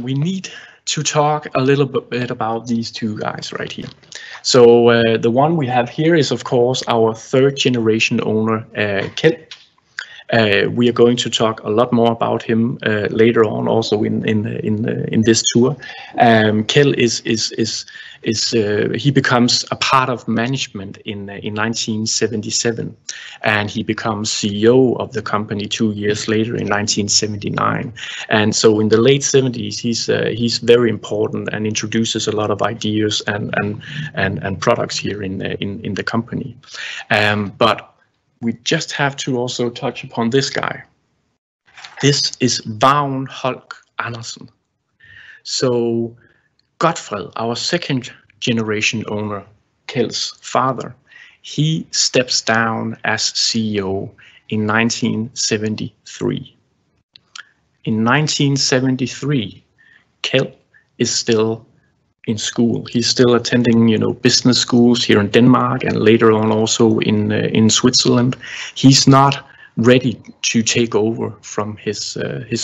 We need to talk a little bit about these two guys right here. So the one we have here is, of course, our third generation owner, Kjeld. We are going to talk a lot more about him later on, also in this tour. Kjeld he becomes a part of management in 1977, and he becomes CEO of the company 2 years later in 1979. And so in the late 70s, he's very important and introduces a lot of ideas and products here in the company. But we just have to also touch upon this guy. This is Vagn Holk Andersen. So Godfred, our second generation owner, Kjeld's father, he steps down as CEO in 1973. In 1973, Kjeld is still in school. He's still attending, business schools here in Denmark and later on also in Switzerland. He's not ready to take over from his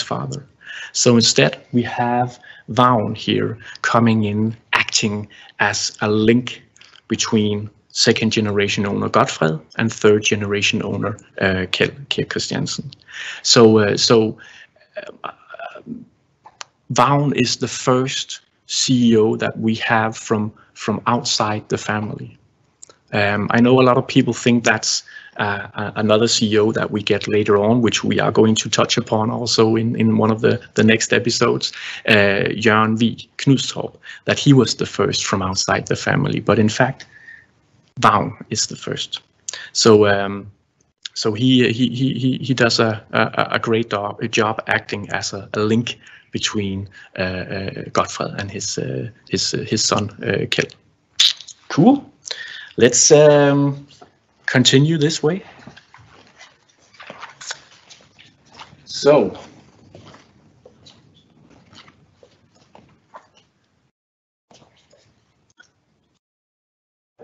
father. So instead, we have Vagn here coming in, acting as a link between second generation owner Godfred and third generation owner Kjeld Christiansen. So Vagn is the first CEO that we have from outside the family. I know a lot of people think that's another CEO that we get later on, which we are going to touch upon also in one of the next episodes, Jørgen Vig Knudstrup, that he was the first from outside the family. But in fact, Vagn is the first. So he does a great job acting as a link between Godfred and his son Kjeld. Cool. Let's continue this way. So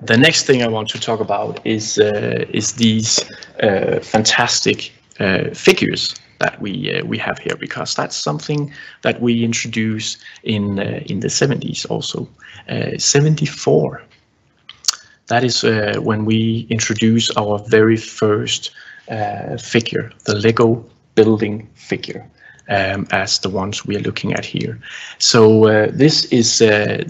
the next thing I want to talk about is these fantastic figures that we have here, because that's something that we introduced in the 70s also. 74. That is when we introduce our very first figure, the Lego building figure, as the ones we are looking at here. So this is a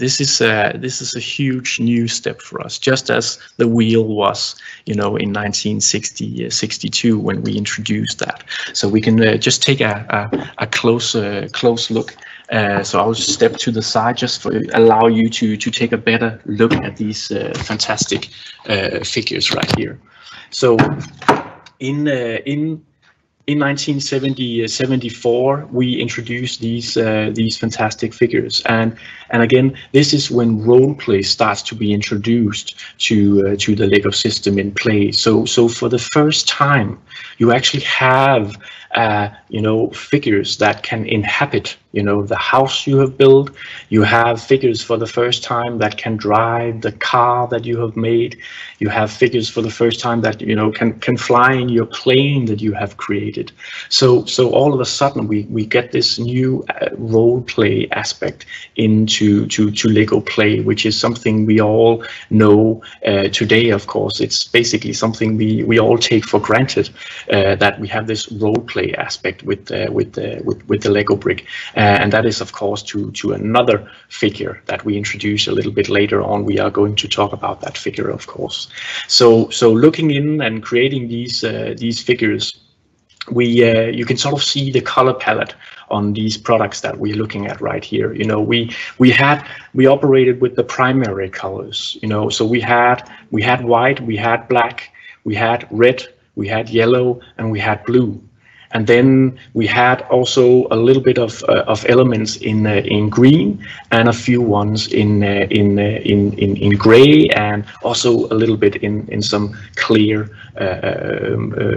huge new step for us, just as the wheel was, in 1962 when we introduced that. So we can just take a close look. So I'll step to the side just to allow you to take a better look at these fantastic figures right here. So in 1974, we introduced these fantastic figures, and again, this is when role play starts to be introduced to the Lego system in play. So for the first time, you actually have figures that can inhabit the house you have built. You have figures for the first time that can drive the car that you have made. You have figures for the first time that can fly in your plane that you have created. So all of a sudden we get this new role play aspect into Lego play, which is something we all know today. Of course, it's basically something we all take for granted, that we have this role play aspect with the Lego brick. And that is, of course, to another figure that we introduce a little bit later on. We are going to talk about that figure, of course. So looking in and creating these figures, you can sort of see the color palette on these products that we're looking at right here. We operated with the primary colors. So we had white, we had black, we had red, we had yellow, and we had blue. And then we had also a little bit of elements in green, and a few ones in gray, and also a little bit in some clear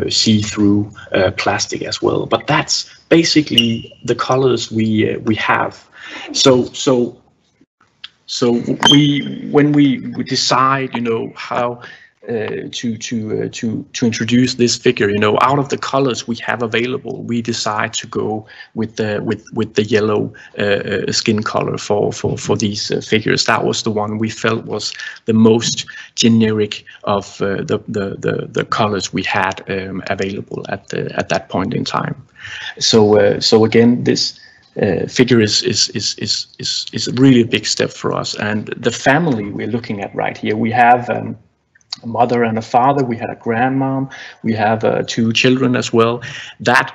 see-through plastic as well. But that's basically the colors we have. So when we decide, how to introduce this figure, you know, out of the colors we have available, we decide to go with the yellow skin color for these figures. That was the one we felt was the most generic of the colors we had available at that point in time. So again, this figure is really a big step for us. And the family we're looking at right here, we have a mother and a father, we had a grandmom, we have 2 children as well. That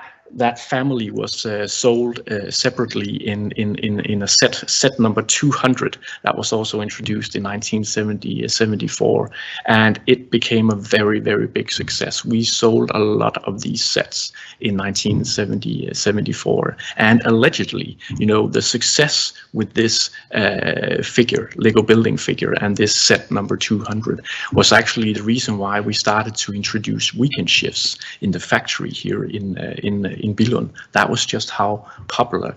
family was sold separately in a set number 200 that was also introduced in 1974, and it became a very, very big success. We sold a lot of these sets in 1974, and allegedly, you know, the success with this figure, Lego building figure, and this set number 200 was actually the reason why we started to introduce weekend shifts in the factory here in Billund. That was just how popular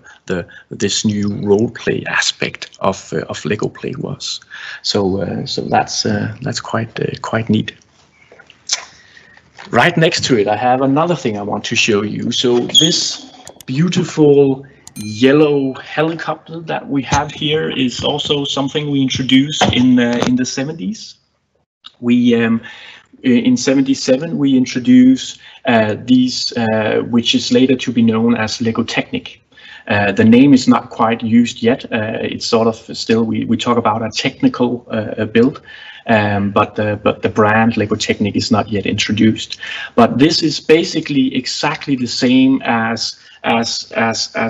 this new role play aspect of Lego Play was. So that's quite neat. Right next to it, I have another thing I want to show you. So this beautiful yellow helicopter that we have here is also something we introduced in the 70s. In 77, we introduced these, which is later to be known as Lego Technic. The name is not quite used yet. It's sort of still, we talk about a technical build, but the brand Lego Technic is not yet introduced. But this is basically exactly the same as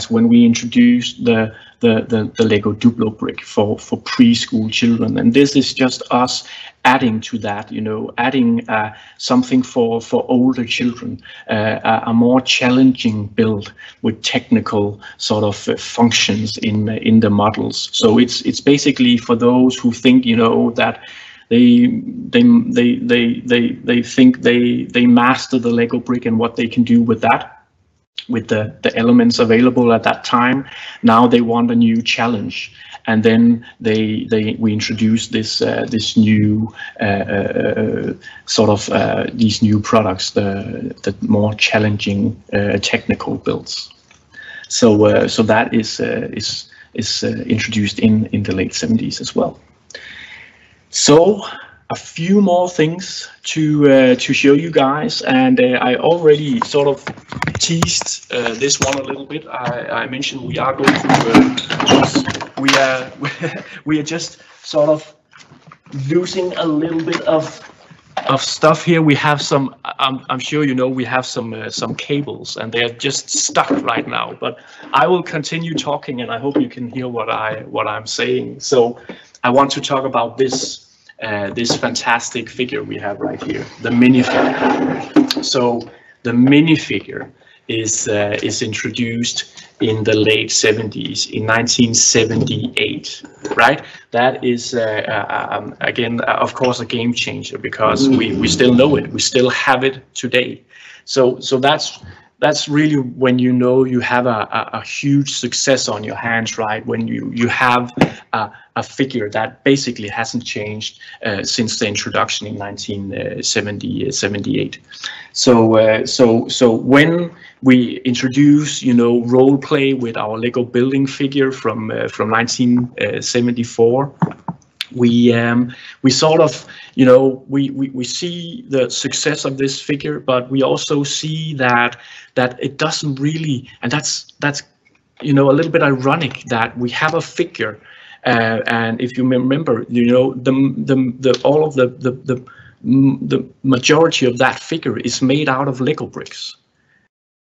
when we introduced the Lego Duplo brick for preschool children, and this is just us adding to that, you know, adding something for older children, a more challenging build with technical sort of functions in the models. So it's basically for those who think, you know, that they think they master the Lego brick and what they can do with that, with the elements available at that time. Now they want a new challenge, and then we introduce this new sort of these new products, the more challenging technical builds. So that is introduced in the late 70s as well. So a few more things to show you guys, and I already sort of teased this one a little bit. I mentioned we are going to we are just sort of losing a little bit of stuff here. We have some, I'm sure you know, we have some cables, and they're just stuck right now. But I will continue talking, and I hope you can hear what I'm saying. So I want to talk about this fantastic figure we have right here, the minifigure. So the minifigure is introduced in the late 70s, in 1978, right? That is again, of course, a game changer, because we still know it, we still have it today. So that's really when you know you have a huge success on your hands, right? When you have a figure that basically hasn't changed since the introduction in 1978. So when we introduce, you know, role play with our Lego building figure from 1974. We sort of, you know, we see the success of this figure, but we also see that it doesn't really, and that's you know, a little bit ironic that we have a figure, and if you remember, you know, the majority of that figure is made out of Lego bricks.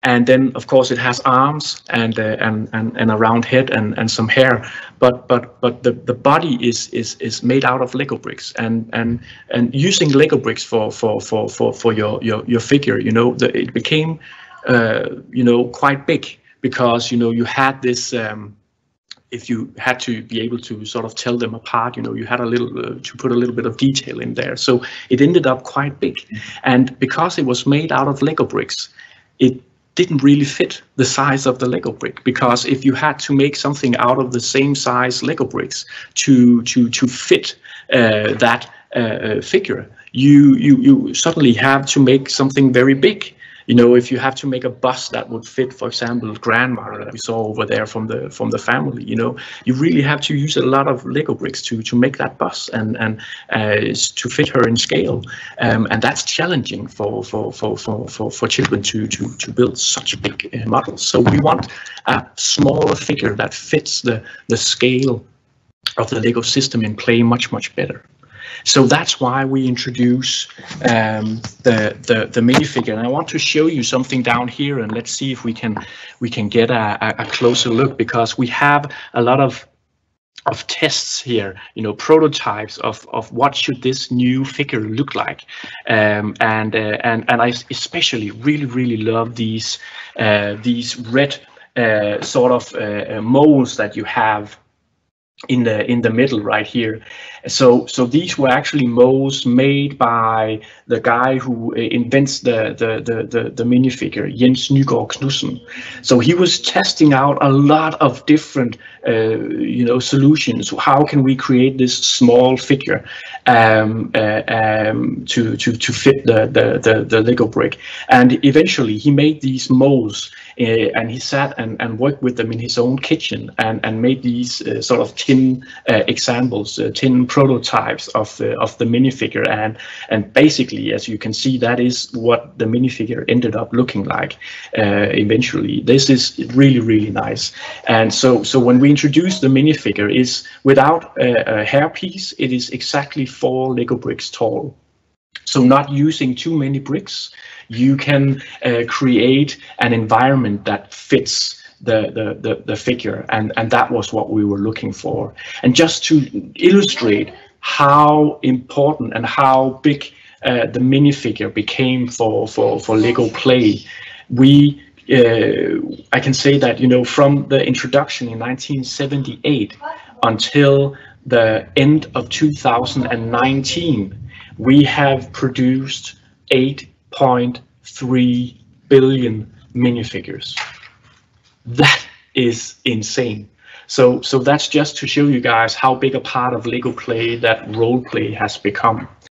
And then, of course, it has arms and a round head and some hair, but the body is made out of Lego bricks, and using Lego bricks for your figure, you know, it became you know, quite big, because, you know, you had this. If you had to be able to sort of tell them apart, you know, you had a little to put a little bit of detail in there. So it ended up quite big, and because it was made out of Lego bricks, it didn't really fit the size of the Lego brick, because if you had to make something out of the same size Lego bricks to fit that figure, you suddenly have to make something very big. You know, if you have to make a bus that would fit, for example, grandma that we saw over there from the family, you know, you really have to use a lot of Lego bricks to make that bus and to fit her in scale, and that's challenging for children to build such big models. So we want a smaller figure that fits the scale of the Lego system in play much better. So that's why we introduce the minifigure. And I want to show you something down here, and let's see if we can get a closer look, because we have a lot of tests here, you know, prototypes of what should this new figure look like, and I especially really love these red sort of molds that you have in the middle right here. So these were actually molds made by the guy who invents the minifigure, Jens Nygaard Knudsen. So he was testing out a lot of different you know, solutions. How can we create this small figure to fit the Lego brick? And eventually he made these molds, and he sat and worked with them in his own kitchen and made these sort of tin examples, tin prototypes of the minifigure, and basically, as you can see, that is what the minifigure ended up looking like eventually. This is really nice. And so when we introduce the minifigure, is without a hairpiece, it is exactly 4 Lego bricks tall. So not using too many bricks, you can create an environment that fits the figure, and that was what we were looking for. And just to illustrate how important and how big the minifigure became for Lego Play, I can say that, you know, from the introduction in 1978 until the end of 2019, we have produced 8.3 billion minifigures. That is insane. So that's just to show you guys how big a part of Lego Play that role play has become.